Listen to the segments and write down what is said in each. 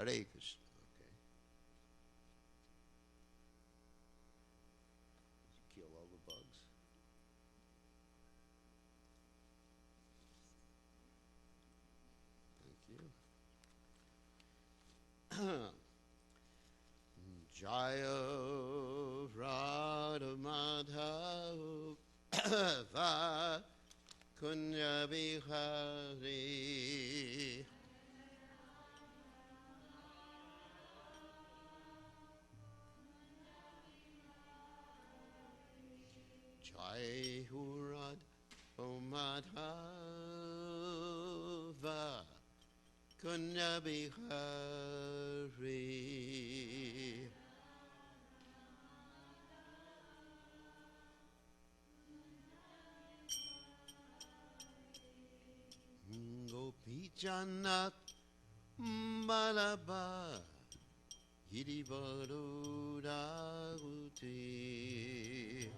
Hare Krishna. Okay. Did you kill all the bugs? Thank you. Jaya Radha Madhava Kunya Bihari Jai Hurad Madhava Kunya Bihari Gopi Janak Malaba Girivardhari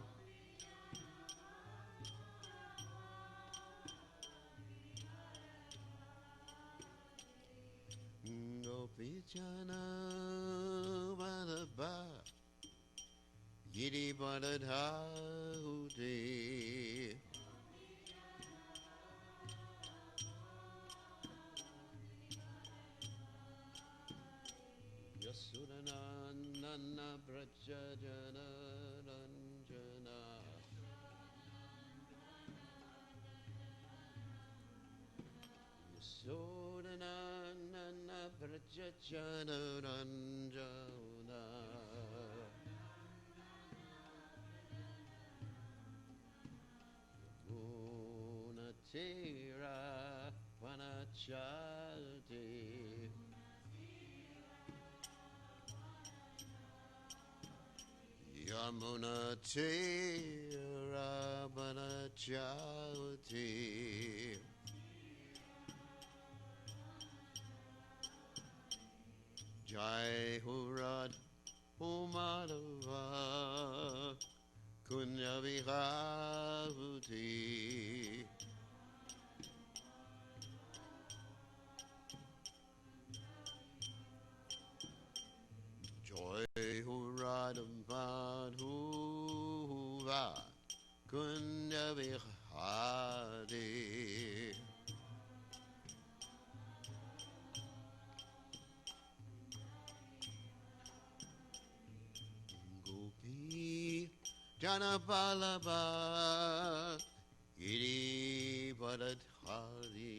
Gopi Janak Malaba Girivardhari Yasudanandana Braja Jana Ranjana Yasudanandana Braja Jana Ranjana Munatira Vanachati Yamuna Tira Vanachati Jai Hurad Umadava Kunya Vihavuti Joy Hurad Madhuva Kunya Vihadi Gopi Janabalaba Giri Vadadhari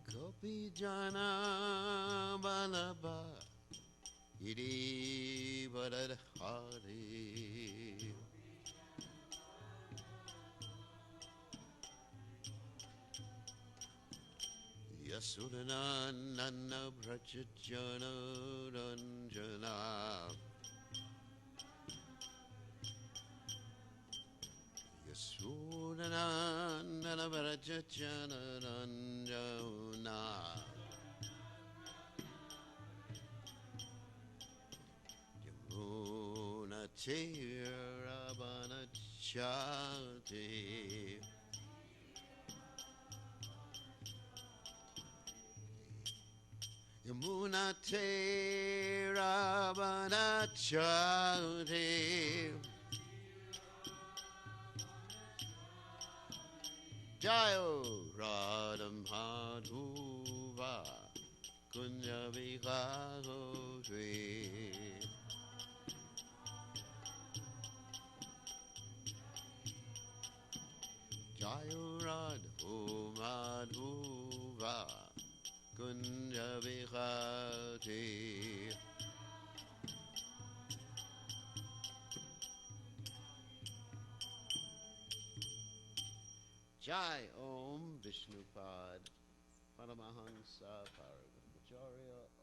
Gopi Janabalaba Giri Vadadhari Yasudanandana Brajajana Ranjana Yasudanandana Brajajana Ranjana Yamuna Tira Vanachati Yamuna Tera Vanachati Jayo Radha Madhuva Kunya Vihari Jayo Radha Madhuva Kunya Vihari Jai Om Vishnupad Paramahansa Paramahansa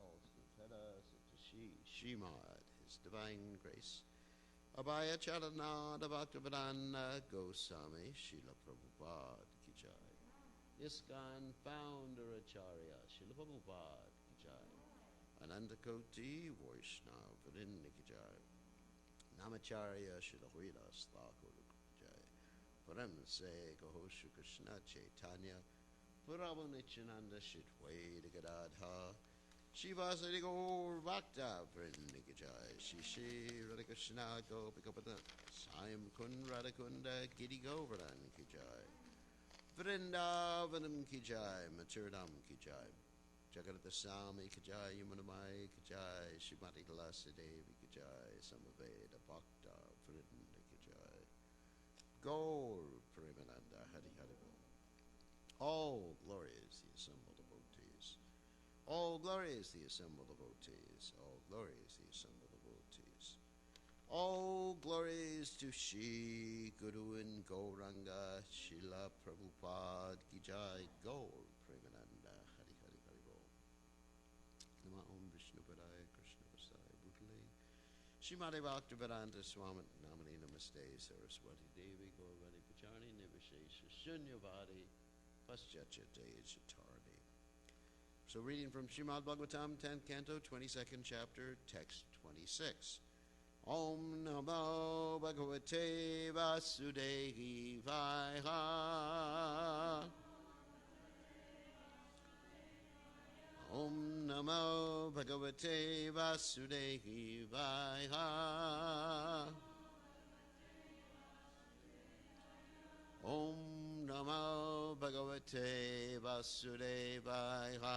Alsnapeda Satashi Shimad His Divine Grace Abhaya Charanada Bhaktivedanta Goswami Srila Prabhupada Ki Jai ISKCON Founder Acharya Srila Prabhupada Ki Jai Anandakoti Vaishnava Vrinda Ki Jai Namacharya Srila Hridas Thakur Ki Jai Param Se Gahoshu Krishna Chaitanya Prabhu Nityananda Shitweda Gadadha Shivasari Gaur Bhakta Vrindikajai Shishi Radha Krishna Gopikapada Saim Kun Radhakunda Giri Govardhan Kijai Vrindavanam Kijai Maturidam Kijai Jagadata Sami Kijai Yamunamai Kijai Shimati Lasa Devi Kijai Samaveda Bhakta Vrinda Kijai Gaur Premananda Hari Hari Bol. All glory is the assembled devotees. All glory is the assembled devotees. All glory is the assembled devotees. All glories to Shri Guru and Gauranga Shila Prabhupada Kijai Gaur Premananda Hari Hari Hari Bol. Nama Om Vishnu Padaya Krishna Vasaya Bhutale Shrimati Bhaktivedanta Swami Namani Namaste Saraswati Devi Gaurvani Pachani Nivashesha Shunyavadi Paschatya Dejatarni. So reading from Srimad Bhagavatam 10th Canto 22nd Chapter Text 26. Om Namo Bhagavate Vasudevaya. Om Namo Bhagavate Vasudevaya. Om Namo Bhagavate Vasudevaya.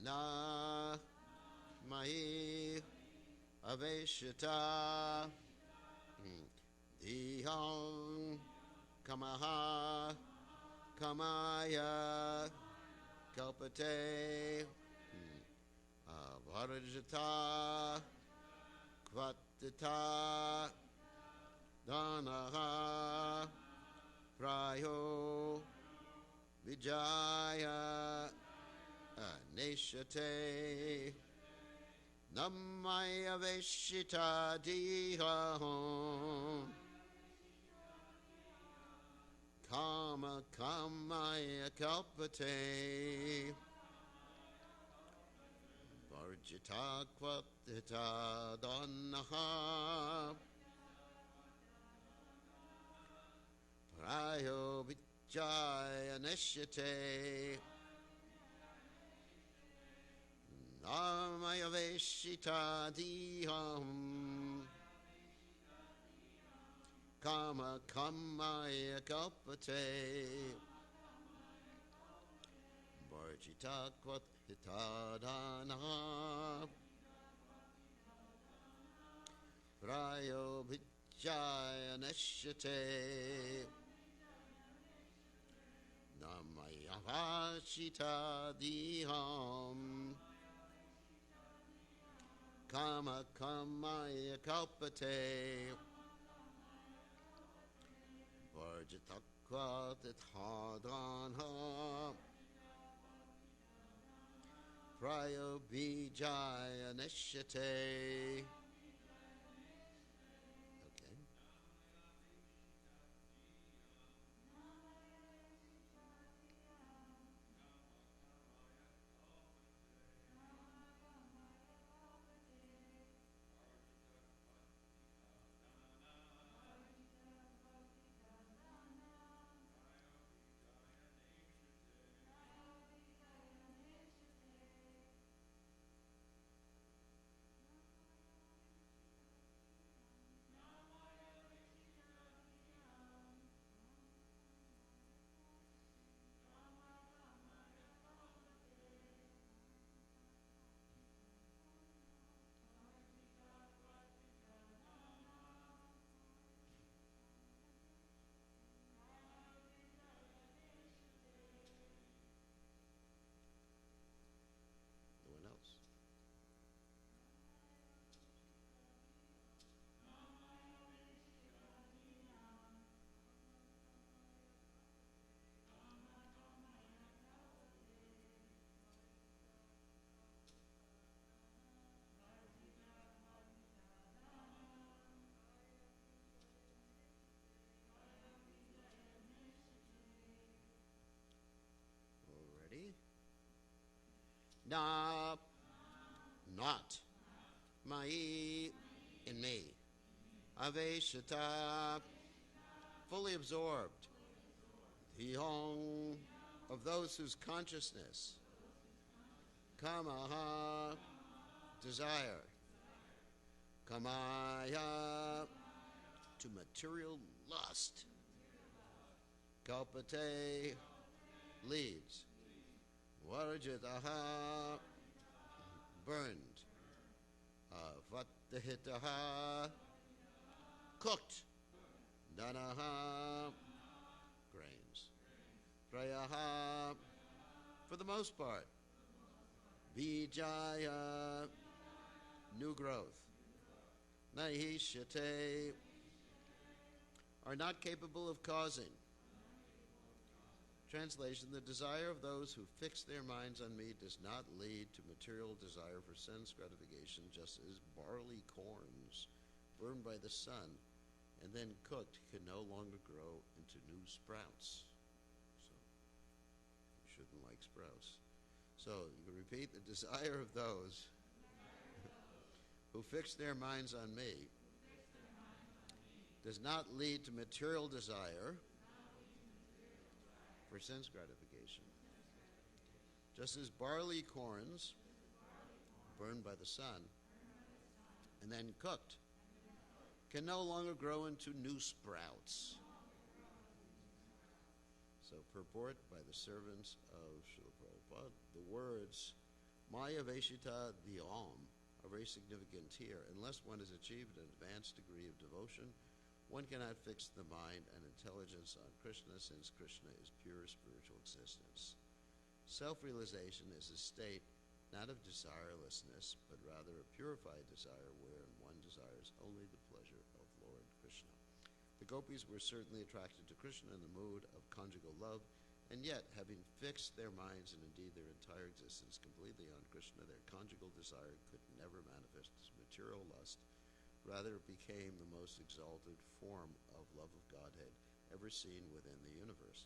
Na Mahi Aveshita Diham Kamaha Kamaya Kalpate Varajata Kvatita Danaha Prayo Vijaya Neshate Namaya Veshita Diham Kama Kamaya Kalpate Varjita Kvaptita Danaha Prayo Vijaya Neshate Namaya Veshita Diham Kama Kamaya Kalpate Varjita Kvaptita Dana Prayo Vijaya Neshate Namaya Vashita Diham Kama Kamaya Kalpate Varjitakva Tithadana Prayo Vijaya Neshate. Okay. No one else. Already. Na, not, mai, in me. Aveshita, fully absorbed. Hihong, of those whose consciousness. Kamaha, desire. Kamaya, to material lust. Kalpate, leads. Varajitaha, burned. Vatahitaha, cooked. Danaha, grains. Prayaha, for the most part. Vijaya, new growth. Nahishate, are not capable of causing. Translation, the desire of those who fix their minds on me does not lead to material desire for sense gratification, just as barley corns burned by the sun and then cooked can no longer grow into new sprouts. So you shouldn't like sprouts. So you can repeat, the desire of those who fix their minds on me does not lead to material desire for sense gratification. Just as barley corns burned by the sun and then cooked can no longer grow into new sprouts. So purport by the servants of Srila Prabhupada. The words Maya Veshita Dhyam are very significant here. Unless one has achieved an advanced degree of devotion, one cannot fix the mind and intelligence on Krishna, since Krishna is pure spiritual existence. Self-realization is a state not of desirelessness, but rather a purified desire wherein one desires only the pleasure of Lord Krishna. The gopis were certainly attracted to Krishna in the mood of conjugal love, and yet, having fixed their minds and indeed their entire existence completely on Krishna, their conjugal desire could never manifest as material lust. Rather, it became the most exalted form of love of Godhead ever seen within the universe.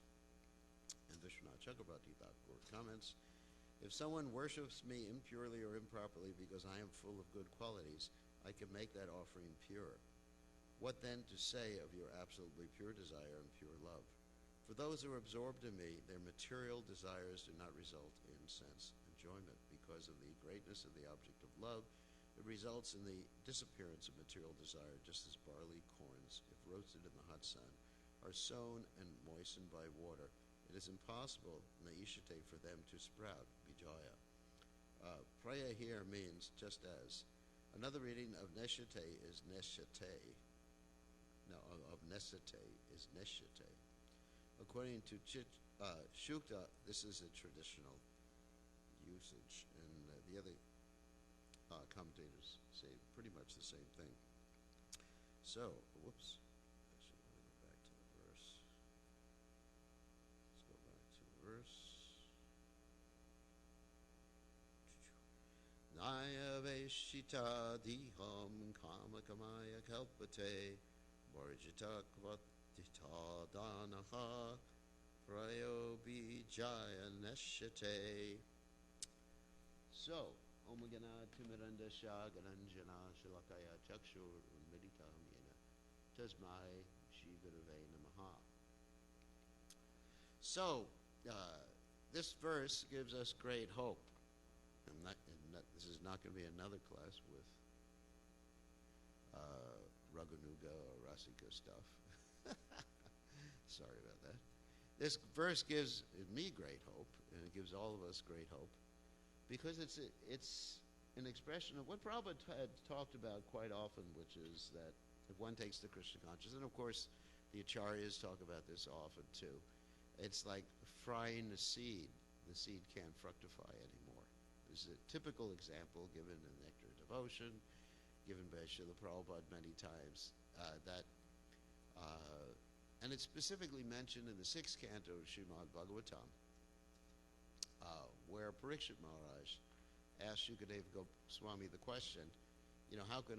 And Vishwanath Chakrabarti Thakur comments, if someone worships me impurely or improperly because I am full of good qualities, I can make that offering pure. What then to say of your absolutely pure desire and pure love? For those who are absorbed in me, their material desires do not result in sense enjoyment. Because of the greatness of the object of love, it results in the disappearance of material desire, just as barley corns, if roasted in the hot sun, are sown and moistened by water. It is impossible, naishate, for them to sprout, vijaya. Praya here means just as. Another reading of neshate is neshate. No, of nesate is neshate. According to Shukta, this is a traditional usage, and the other commentators say pretty much the same thing. So, whoops. Actually, let me go back to the verse. Let's go back to the verse. Naya Veshita Diham Kama Kamaya Kalpate Varjita Kvatita Danaha Prayo Bijaya Neshate. So, Om Gana Timiranda Shagaranjana Shalakaya Chakshur Medita Mina Tasmai Shivirave Namaha. So, this verse gives us great hope. This is not going to be another class with Raghunuga or Rasika stuff. Sorry about that. This verse gives me great hope, and it gives all of us great hope, because it's an expression of what Prabhupada had talked about quite often, which is that if one takes the Krishna consciousness, and of course the acharyas talk about this often too, it's like frying a seed. The seed can't fructify anymore. This is a typical example given in Nectar of Devotion, given by Srila Prabhupada many times, and it's specifically mentioned in the 6th canto of Srimad Bhagavatam, where Parikshit Maharaj asked Shukadeva Goswami the question, how can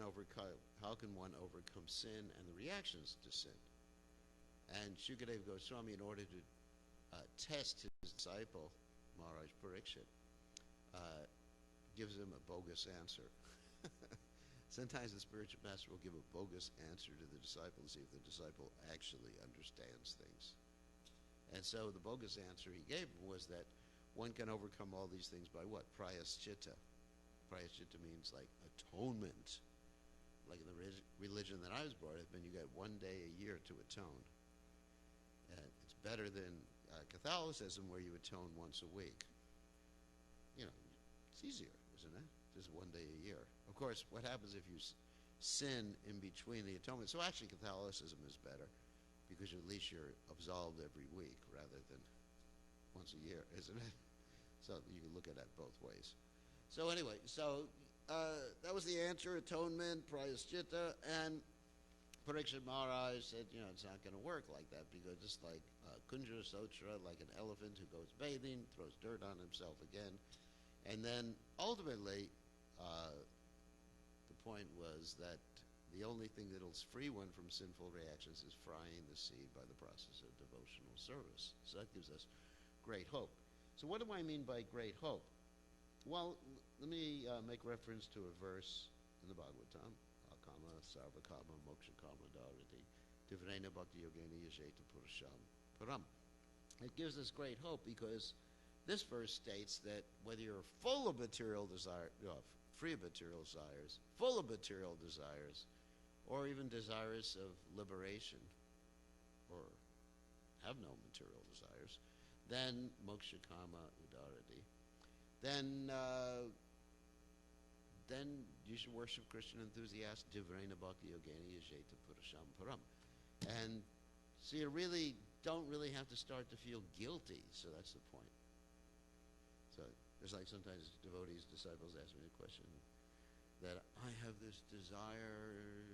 one overcome sin and the reactions to sin? And Shukadeva Goswami, in order to test his disciple, Maharaj Parikshit, gives him a bogus answer. Sometimes the spiritual master will give a bogus answer to the disciple to see if the disciple actually understands things. And so the bogus answer he gave was that one can overcome all these things by what? Prayaschitta. Prayaschitta means like atonement. Like in the religion that I was brought up in, you get 1 day a year to atone. It's better than Catholicism, where you atone once a week. You know, it's easier, isn't it? Just 1 day a year. Of course, what happens if you sin in between the atonement? So actually Catholicism is better, because at least you're absolved every week rather than once a year, isn't it? So you can look at that both ways. So anyway, that was the answer: atonement, prayaschitta, and Parikshit Maharaj said, it's not going to work like that, because just like Kunjara Sotra, like an elephant who goes bathing, throws dirt on himself again, and then ultimately, the point was that the only thing that'll free one from sinful reactions is frying the seed by the process of devotional service. So that gives us great hope. So what do I mean by great hope? Well, let me make reference to a verse in the Bhagavatam: Akama, Sarvakama, Moksha Kama Dharati, Tivrena Bhakti Yogeni Yajeta Purusham Param. It gives us great hope because this verse states that whether you're full of material desire, free of material desires, full of material desires, or even desirous of liberation, or have no material desires, then moksha kama udarati, then you should worship Krishna enthusiast divrena bhakti yogeni yajeta purusham param. And so you really don't have to start to feel guilty. So that's the point. So there's like sometimes devotees, disciples ask me the question that I have this desire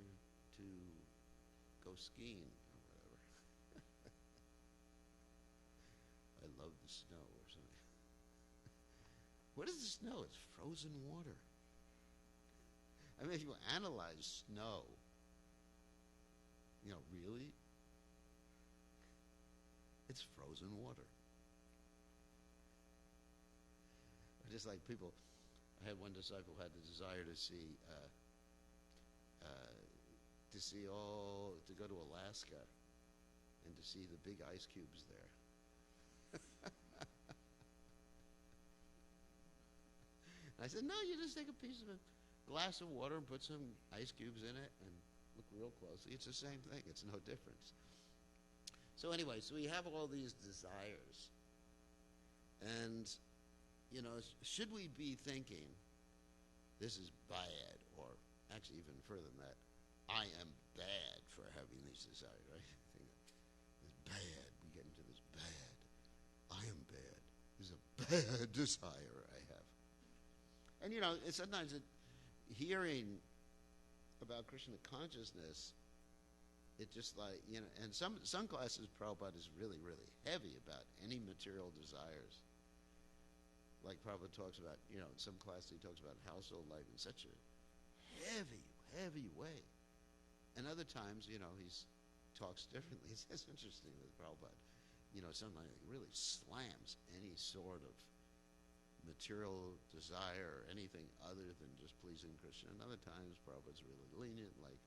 to go skiing or whatever. I love the snow or something. What is the snow? It's frozen water. I mean, if you analyze snow, really, it's frozen water. Just like people, I had one disciple who had the desire to go to Alaska and to see the big ice cubes there. I said, no, you just take a piece of a glass of water and put some ice cubes in it and look real closely. It's the same thing. It's no difference. So anyway, so we have all these desires. And, should we be thinking this is bad, or actually even further than that, I am bad for having these desires, right? I think it's bad. We get into this bad. I am bad. This is a bad desire I have. And, sometimes hearing about Krishna consciousness, it just like, and some classes Prabhupada is really, really heavy about any material desires. Like Prabhupada talks about, in some classes he talks about household life in such a heavy, heavy way. And other times, he talks differently. It's interesting with Prabhupada. Sometimes he really slams any sort of material desire or anything other than just pleasing Krishna. And other times Prabhupada's really lenient, like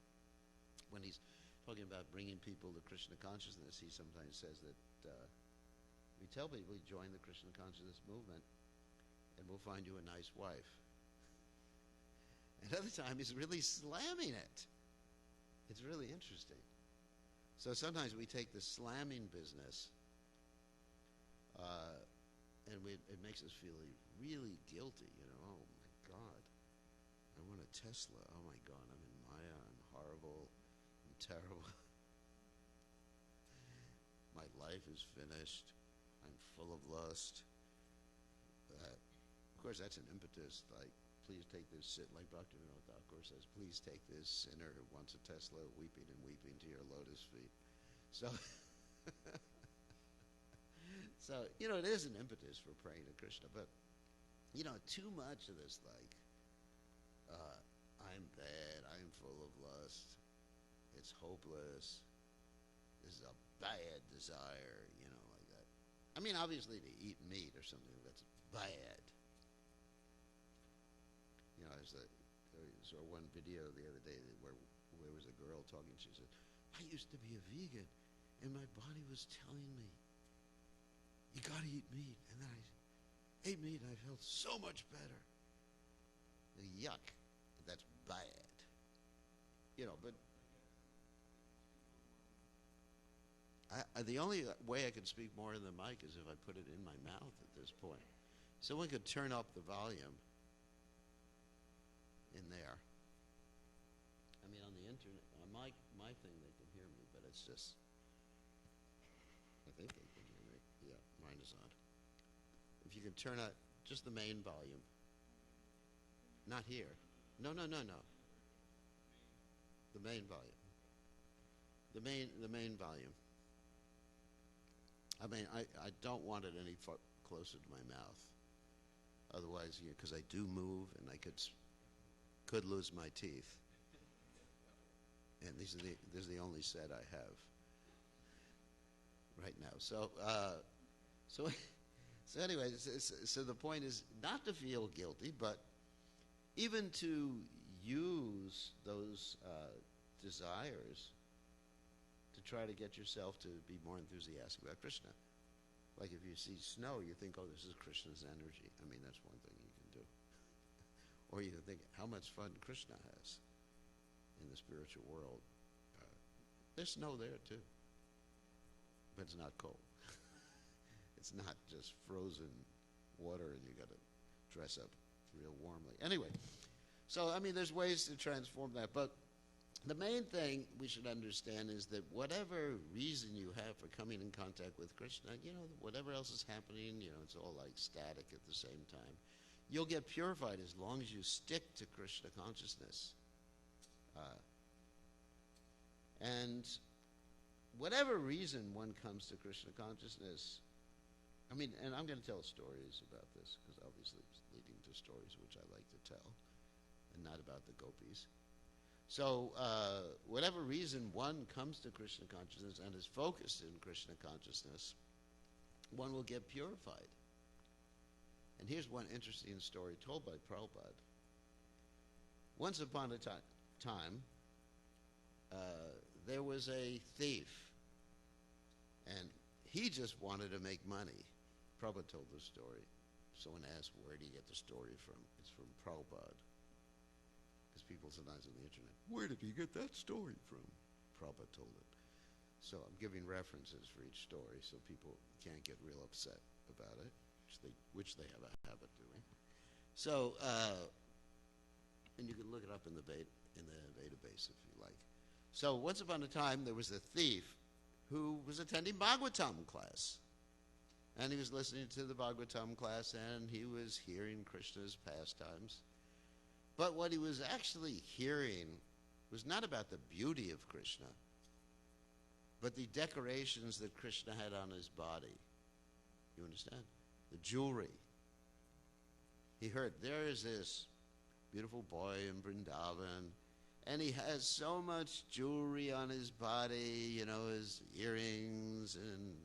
when he's talking about bringing people to Krishna consciousness, he sometimes says that we tell people, join the Krishna consciousness movement and we'll find you a nice wife. And other time he's really slamming it. It's really interesting. So sometimes we take the slamming business and it makes us feel really guilty. Oh my God, I want a Tesla. Oh my God, I'm in Maya. I'm horrible. I'm terrible. My life is finished. I'm full of lust. Of course, that's an impetus. Like, please take this sin. Like Bhaktivinoda Thakur says, please take this sinner who wants a Tesla, weeping and weeping to your lotus feet. So, it is an impetus for praying to Krishna. But, too much of this, like, I'm bad. I'm full of lust. It's hopeless. This is a bad desire, like that. I mean, obviously to eat meat or something, that's bad. As saw one video the other day where there was a girl talking. She said, I used to be a vegan, and my body was telling me, you got to eat meat. And then I ate meat, and I felt so much better. Yuck. That's bad. But the only way I can speak more in the mic is if I put it in my mouth at this point. Someone could turn up the volume in there. I mean, on the internet, on my thing, they can hear me, but it's just, I think they can hear me. Yeah, mine is on. If you can turn up just the main volume. Not here. No. The main volume. The main volume. I mean, I don't want it any closer to my mouth. Otherwise, because I do move, and I could lose my teeth. And this is the only set I have right now. So anyway, so the point is not to feel guilty, but even to use those desires to try to get yourself to be more enthusiastic about Krishna. Like if you see snow, you think, oh, this is Krishna's energy. I mean, that's one thing you can do. Or you can think how much fun Krishna has in the spiritual world. There's snow there too, but it's not cold. It's not just frozen water and you got to dress up real warmly. Anyway, so I mean, there's ways to transform that, but the main thing we should understand is that whatever reason you have for coming in contact with Krishna, whatever else is happening, it's all like static at the same time. You'll get purified as long as you stick to Krishna consciousness. And whatever reason one comes to Krishna consciousness, I mean, and I'm going to tell stories about this, because obviously it's leading to stories which I like to tell, and not about the gopis. So whatever reason one comes to Krishna consciousness and is focused in Krishna consciousness, one will get purified. And here's one interesting story told by Prabhupada. Once upon a time, there was a thief, and he just wanted to make money. Prabhupada told the story. Someone asked, where do you get the story from? It's from Prabhupada. Because people sometimes on the internet, where did he get that story from? Prabhupada told it. So I'm giving references for each story so people can't get real upset about it, which they have a habit doing. So, and you can look it up in the database if you like. So once upon a time, there was a thief who was attending Bhagavatam class. And he was listening to the Bhagavatam class, and he was hearing Krishna's pastimes. But what he was actually hearing was not about the beauty of Krishna, but the decorations that Krishna had on his body. You understand? The jewelry. He heard, there is this beautiful boy in Vrindavan, and he has so much jewelry on his body, his earrings and,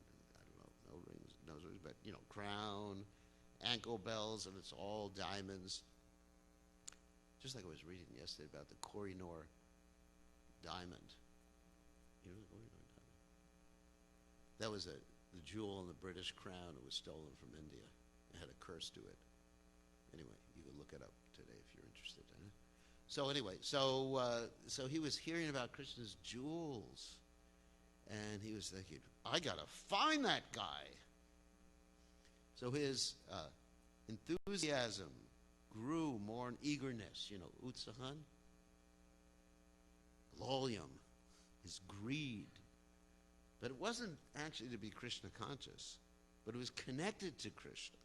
no rings, but, crown, ankle bells, and it's all diamonds. Just like I was reading yesterday about the Kohinoor diamond. You know the Kohinoor diamond? That was the jewel in the British crown. It was stolen from India. It had a curse to it. Anyway, you can look it up today if you're interested in it. So anyway, so he was hearing about Krishna's jewels, and he was thinking, I gotta find that guy. So his enthusiasm grew more in eagerness, utsahan, lolyam, his greed. But it wasn't actually to be Krishna conscious, but it was connected to Krishna.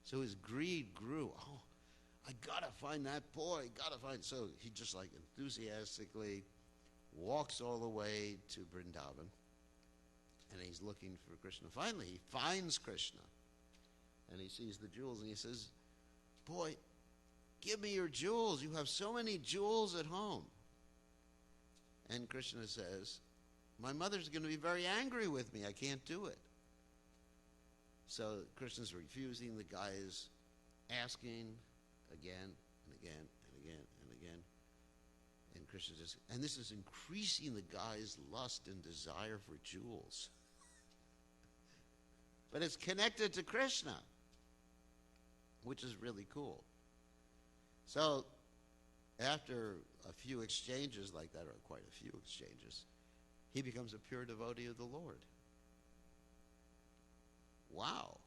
So his greed grew. Oh, I gotta find that boy, So he just like enthusiastically walks all the way to Vrindavan, and he's looking for Krishna. Finally, he finds Krishna, and he sees the jewels, and he says, boy, give me your jewels. You have so many jewels at home. And Krishna says, my mother's going to be very angry with me. I can't do it. So Krishna's refusing. The guy is asking again and again and again and again. And Krishna just, and this is increasing the guy's lust and desire for jewels. But it's connected to Krishna, which is really cool. So after a few exchanges like that, or quite a few exchanges, he becomes a pure devotee of the Lord. Wow.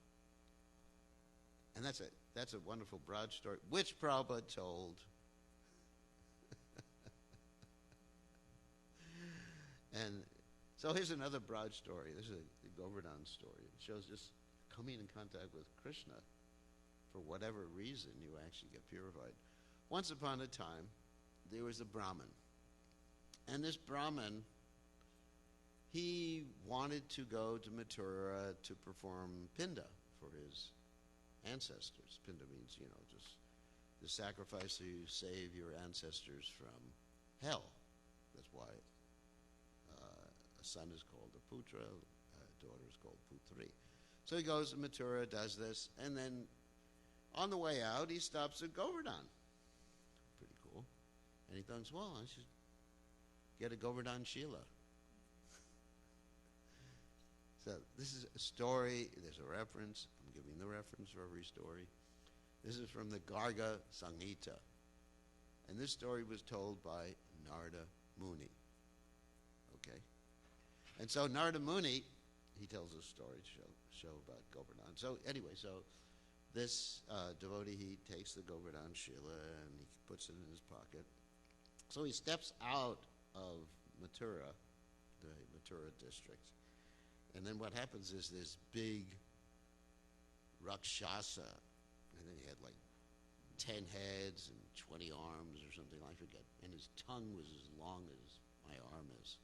And that's a wonderful broad story, which Prabhupada told. And so here's another broad story. This is the Govardhan story. It shows just coming in contact with Krishna, for whatever reason, you actually get purified. Once upon a time, there was a Brahmin. And this Brahmin, he wanted to go to Mathura to perform Pinda for his ancestors. Pinda means, just the sacrifice to save your ancestors from hell. That's why a son is called a putra, a daughter is called putri. So he goes to Mathura, does this, and then on the way out, he stops at Govardhan. Pretty cool. And he thinks, well, I should get a Govardhan Shila. So this is a story. There's a reference. I'm giving the reference for every story. This is from the Garga Samhita. And this story was told by Narada Muni. Okay? And so Narada Muni, he tells a story to show about Govardhan. So anyway, this devotee, he takes the Govardhan Shila and he puts it in his pocket. So he steps out of Mathura, the Mathura district. And then what happens is this big Rakshasa, and then he had like 10 heads and 20 arms or something, I forget. And his tongue was as long as my arm is.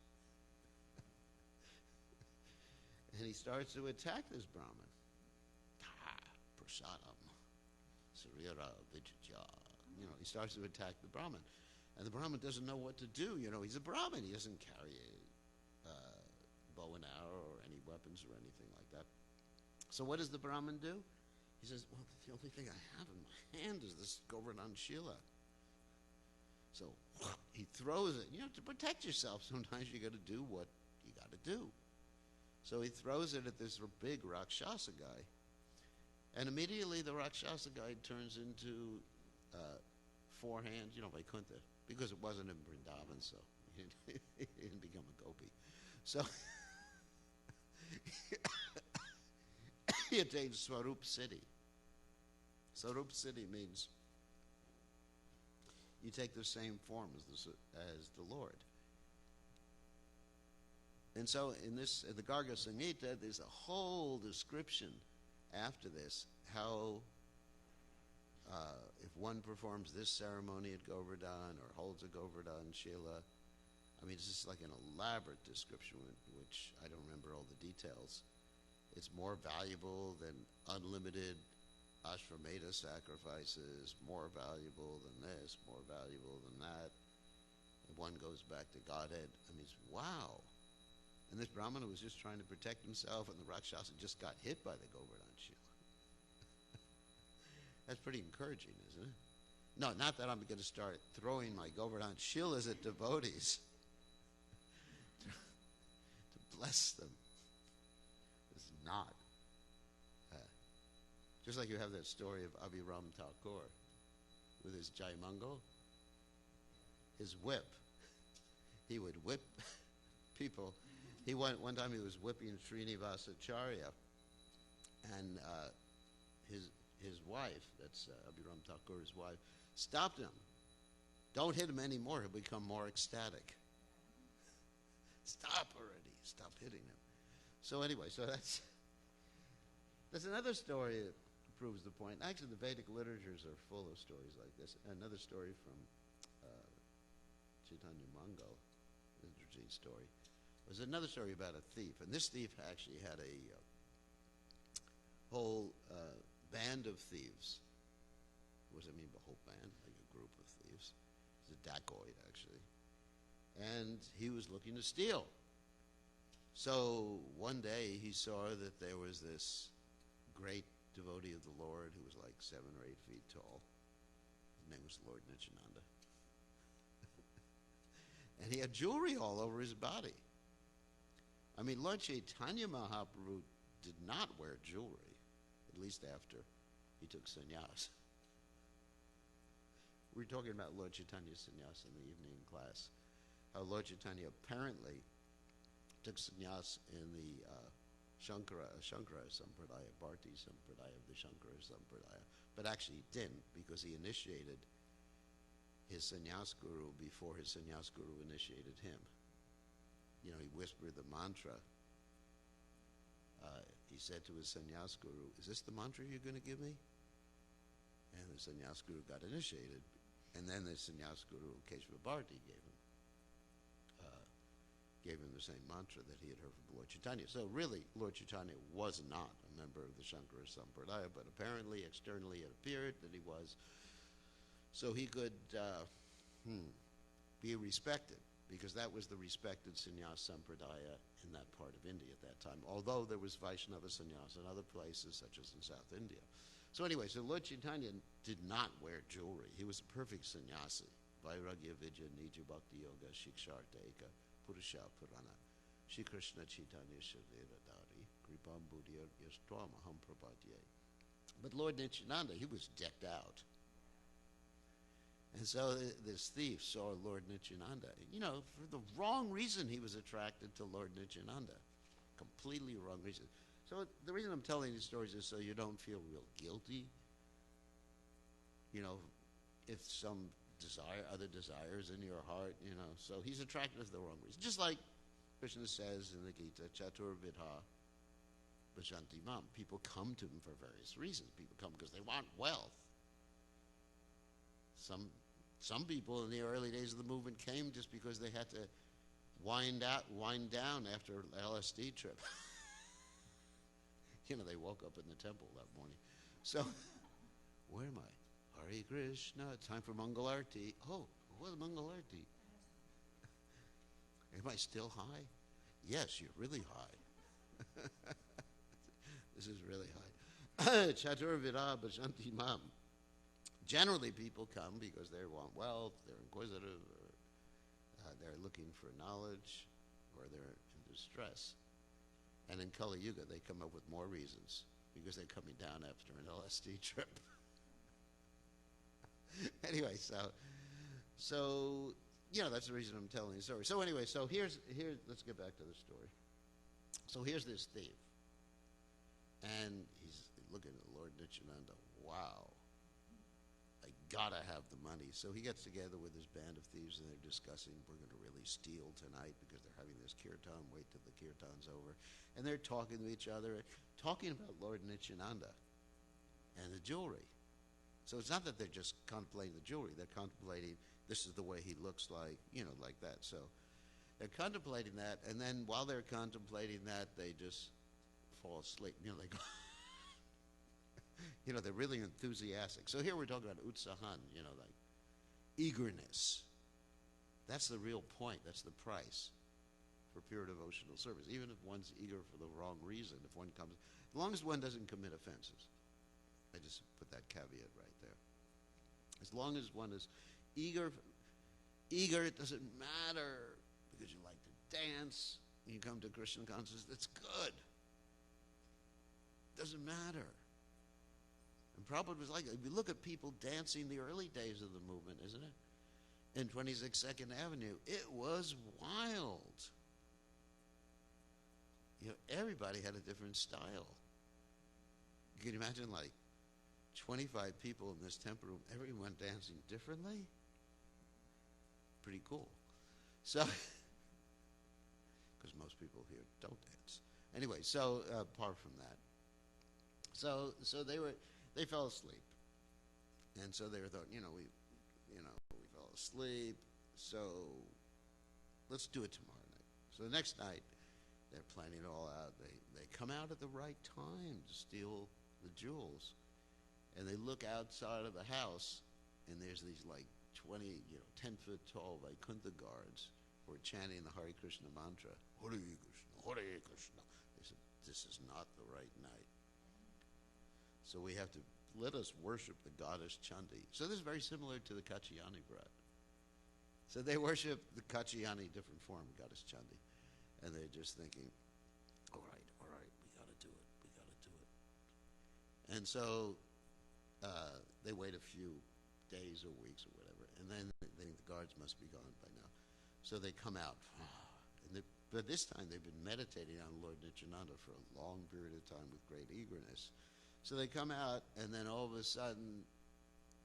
And he starts to attack this Brahmin. Prasadam, Sarira Vijaya. He starts to attack the Brahmin. And the Brahmin doesn't know what to do. He's a Brahmin. He doesn't carry a bow and arrow or any weapons or anything like that. So what does the Brahmin do? He says, well, the only thing I have in my hand is this Govardhan Shila. So he throws it. To protect yourself, sometimes you got to do what you got to do. So he throws it at this big Rakshasa guy. And immediately the Rakshasa guy turns into 4 hands, Vaikuntha, because it wasn't in Vrindavan, so he didn't become a gopi. So he attained Swarup Siddhi. Swarup Siddhi means you take the same form as the Lord. And so in the Garga Samhita, there's a whole description after this, how if one performs this ceremony at Govardhan or holds a Govardhan Shila, it's just like an elaborate description, which I don't remember all the details. It's more valuable than unlimited Ashvamedha sacrifices, more valuable than this, more valuable than that. And one goes back to Godhead. It's wow. And this Brahmana was just trying to protect himself, and the Rakshasa just got hit by the Govardhan Shila. That's pretty encouraging, isn't it? No, not that I'm going to start throwing my Govardhan Shilas at devotees to bless them. It's not. Just like you have that story of Abhiram Thakur with his Jaimangal, his whip. He would whip people. One time he was whipping Srinivasacharya, and his wife, that's Abhiram Thakur's wife, stopped him. Don't hit him anymore, he'll become more ecstatic. Stop already, stop hitting him. So anyway, that's another story that proves the point. Actually, the Vedic literatures are full of stories like this. Another story from Chaitanya Mangal, Indrajit's story, was another story about a thief. And this thief actually had a whole band of thieves. What does that mean, a whole band? Like a group of thieves. He's a dacoit, actually. And he was looking to steal. So one day he saw that there was this great devotee of the Lord who was like 7 or 8 feet tall. His name was Lord Nityananda. And he had jewelry all over his body. I mean, Lord Chaitanya Mahaprabhu did not wear jewelry, at least after he took sannyas. We were talking about Lord Chaitanya's sannyas in the evening class. How Lord Chaitanya apparently took sannyas in the Shankara Sampradaya, Bharti Sampradaya of the Shankara Sampradaya. But actually he didn't, because he initiated his sannyas guru before his sannyas guru initiated him. You know, he whispered the mantra. He said to his sannyas guru, "Is this the mantra you're going to give me?" And the sannyas guru got initiated. And then the sannyas guru, Keshava Bharti, gave him the same mantra that he had heard from Lord Chaitanya. So really, Lord Chaitanya was not a member of the Shankara Sampradaya, but apparently, externally, it appeared that he was. So he could be respected, because that was the respected sannyas sampradaya in that part of India at that time, although there was Vaishnava sannyas in other places, such as in South India. So anyway, so Lord Chaitanya did not wear jewelry. He was a perfect sannyasi. Vairagya Vidya Nija Bhakti Yoga Shiksharta Eka Purusha Purana Shri Krishna Chaitanya Shavira Dari Kripam Buddhya Yastram Aham Prabhadye. But Lord Nityananda, he was decked out. And so this thief saw Lord Nityananda. You know, for the wrong reason he was attracted to Lord Nityananda. Completely wrong reason. So the reason I'm telling these stories is so you don't feel real guilty. You know, if some other desires in your heart, you know. So he's attracted for the wrong reason. Just like Krishna says in the Gita, Chatur Vidha Bhajanti Mam. People come to him for various reasons. People come because they want wealth. Some people in the early days of the movement came just because they had to wind down after an LSD trip. You know, they woke up in the temple that morning. So, where am I? Hare Krishna, time for Mangalarti. Oh, what Mangalarti? Am I still high? Yes, you're really high. This is really high. Chatur Vida Bhajanti Mam. Generally, people come because they want wealth, they're inquisitive, or they're looking for knowledge, or they're in distress. And in Kali Yuga, they come up with more reasons, because they're coming down after an LSD trip. Anyway, so you know, that's the reason I'm telling the story. So anyway, so here's let's get back to the story. So here's this thief, and he's looking at Lord Nityananda. Wow, I gotta have the money. So he gets together with his band of thieves, and they're discussing, we're going to really steal tonight because they're having this kirtan. Wait till the kirtan's over, and they're talking to each other, talking about Lord Nityananda and the jewelry. So it's not that they're just contemplating the jewelry; they're contemplating, this is the way he looks like, you know, like that. So they're contemplating that, and then while they're contemplating that, they just fall asleep. You know, they go. You know, they're really enthusiastic. So here we're talking about utsahan, you know, like eagerness. That's the real point. That's the price for pure devotional service. Even if one's eager for the wrong reason, if one comes, as long as one doesn't commit offenses. I just put that caveat right there. As long as one is eager, it doesn't matter because you like to dance, and you come to Krishna consciousness, that's good. Doesn't matter. And Prabhupada was like, if you look at people dancing the early days of the movement, isn't it? In 26 Second Avenue, it was wild. You know, everybody had a different style. You can imagine, like, 25 people in this temple room, everyone dancing differently. Pretty cool. So, because most people here don't dance. Anyway, so apart from that, so they fell asleep, and so they were thought, we fell asleep. So let's do it tomorrow night. So the next night, they're planning it all out. They come out at the right time to steal the jewels. And they look outside of the house, and there's these like 20, 10-foot tall Vaikuntha guards who are chanting the Hare Krishna mantra. Hare Krishna, Hare Krishna. They said, this is not the right night. So we have to let us worship the goddess Chandi. So this is very similar to the Katyayani Brat. So they worship the Katyayani, different form, goddess Chandi. And they're just thinking, all right, we got to do it, And so they wait a few days or weeks or whatever, and then they think the guards must be gone by now. So they come out. But this time they've been meditating on Lord Nityananda for a long period of time with great eagerness. So they come out, and then all of a sudden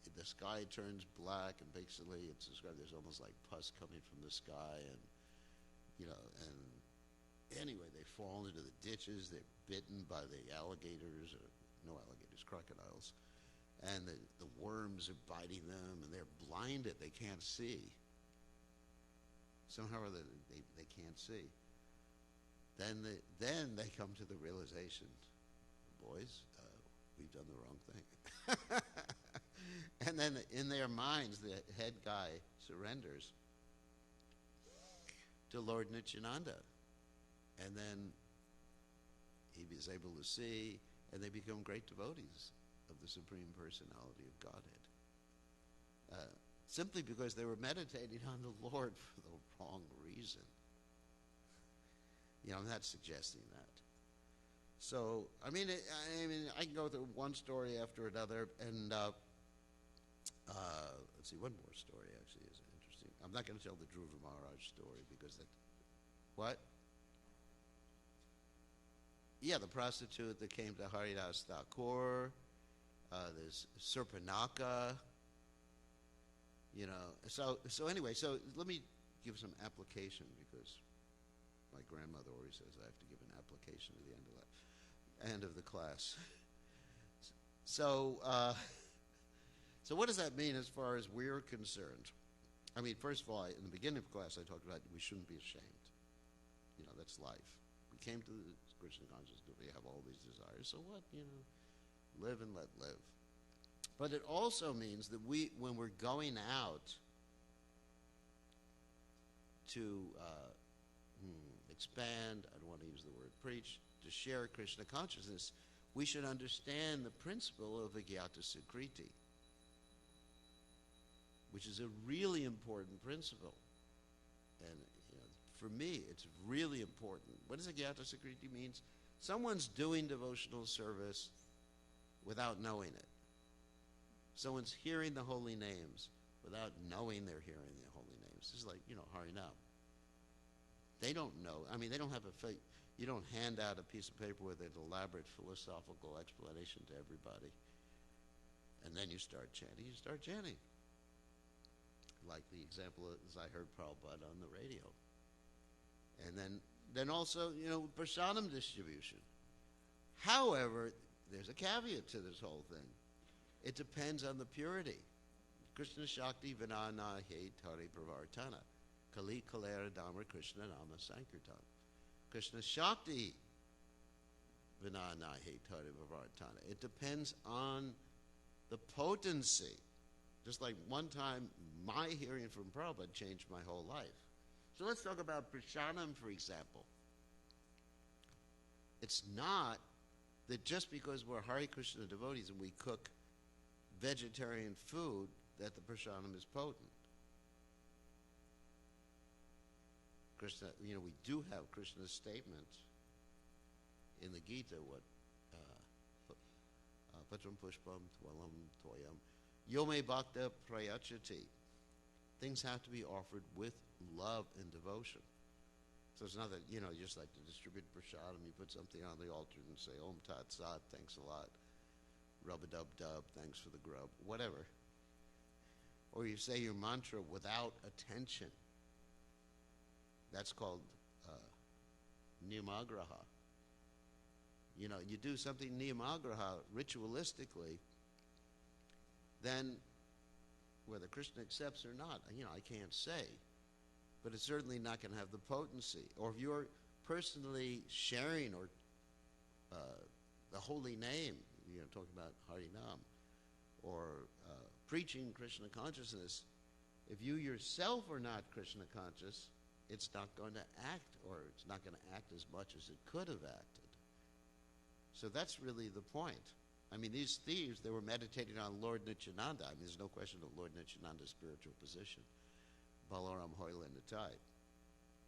the sky turns black, and basically it's described there's almost like pus coming from the sky, and anyway, they fall into the ditches. They're bitten by the alligators, or no alligators, crocodiles, and the worms are biting them, and they're blinded. They can't see. Somehow or other, they can't see. Then they come to the realization, boys, we've done the wrong thing. And then in their minds, the head guy surrenders to Lord Nityananda. And then he is able to see, and they become great devotees of the Supreme Personality of Godhead. Simply because they were meditating on the Lord for the wrong reason. I'm not suggesting that. So, I mean, I can go through one story after another, and let's see, one more story actually is interesting. I'm not going to tell the Dhruva Maharaj story because that. What? Yeah, the prostitute that came to Haridas Thakur. There's Surpanaka. So anyway, so let me give some application, because my grandmother always says I have to give an application at the end of the class. So what does that mean as far as we're concerned? I mean, first of all, in the beginning of class, I talked about we shouldn't be ashamed. That's life. We came to the Krishna consciousness, we have all these desires, so what? Live and let live. But it also means that when we're going out to expand, I don't want to use the word preach, to share Krishna consciousness, we should understand the principle of Agyata Sukriti, which is a really important principle. And for me, it's really important. What does Agyata Sukriti means? Someone's doing devotional service without knowing it. Someone's hearing the holy names without knowing they're hearing the holy names. This is like, Harinam. They don't know. I mean, they don't have a faith. You don't hand out a piece of paper with an elaborate philosophical explanation to everybody, and then you start chanting. You start chanting. Like the example as I heard Prabhupada on the radio. And then also, prasadam distribution. However, there's a caveat to this whole thing. It depends on the purity. Krishna Shakti Vinana He Tari Pravartana. Kali Kalera Dhamma Krishna Nama Sankirtan. Krishna Shakti Vinana He Tari Pravartana. It depends on the potency. Just like one time, my hearing from Prabhupada changed my whole life. So let's talk about prasadam, for example. It's not that just because we're Hare Krishna devotees and we cook vegetarian food that the prasadam is potent. Krishna, we do have Krishna's statement in the Gita, Patram Pushpam Twalam Toyam Yome Bhakta Prayachati. Things have to be offered with love and devotion. So it's not that, just like to distribute prasadam, you put something on the altar and say, Om Tat Sat, thanks a lot. Rub-a-dub-dub, thanks for the grub, whatever. Or you say your mantra without attention. That's called niyamagraha. You do something niyamagraha ritualistically, then whether Krishna accepts or not, I can't say. But it's certainly not going to have the potency. Or if you're personally sharing or the holy name, talking about Harinam, or preaching Krishna consciousness, if you yourself are not Krishna conscious, it's not going to act, or it's not going to act as much as it could have acted. So that's really the point. I mean, these thieves, they were meditating on Lord Nityananda. I mean, there's no question of Lord Nityananda's spiritual position. Balaram Hoyla Nitai.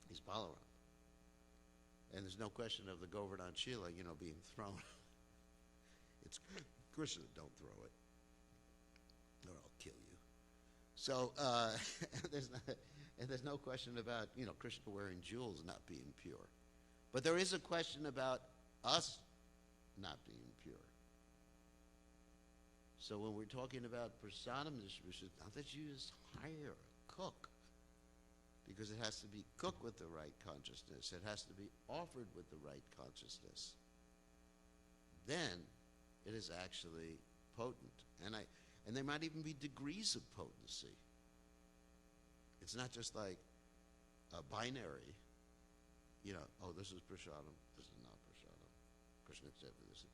He's Balaram. And there's no question of the Govardhan Shila, being thrown. It's Krishna, don't throw it, or I'll kill you. So there's no question about, Krishna wearing jewels not being pure. But there is a question about us not being pure. So when we're talking about prasadam distribution, not that you just hire a cook, because it has to be cooked with the right consciousness. It has to be offered with the right consciousness. Then it is actually potent. And there might even be degrees of potency. It's not just like a binary, this is prasadam, this is not prasadam. Krishna accepted this.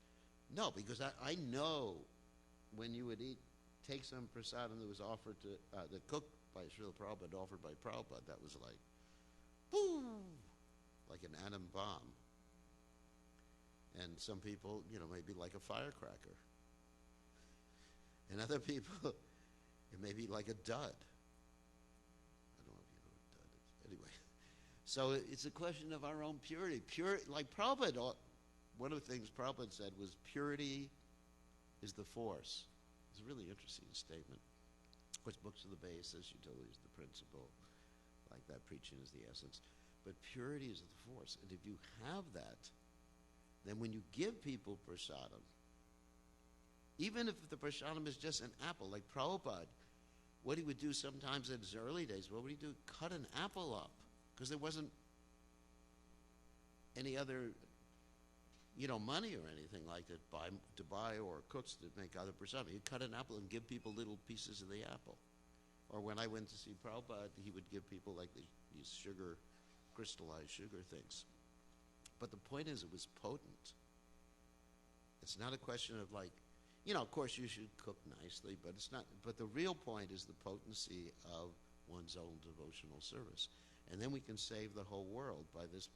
No, because I know when you would take some prasadam that was offered to, that cooked by Srila Prabhupada, offered by Prabhupada, that was like, boom, like an atom bomb. And some people, maybe like a firecracker. And other people, it may be like a dud. I don't know if you know what a dud is. Anyway, so it's a question of our own purity. Like Prabhupada, one of the things Prabhupada said was, purity is the force. It's a really interesting statement. Of course, books are the basis, utility is the principle, like that, preaching is the essence. But purity is the force. And if you have that, then when you give people prasadam, even if the prasadam is just an apple, like Prabhupada, what he would do sometimes in his early days, what would he do? Cut an apple up, because there wasn't any other money or anything like that to buy or cooks to make other prasadam. He'd cut an apple and give people little pieces of the apple. Or when I went to see Prabhupada, he would give people like these sugar, crystallized sugar things. But the point is, it was potent. It's not a question of like, of course you should cook nicely, but it's not. But the real point is the potency of one's own devotional service. And then we can save the whole world by this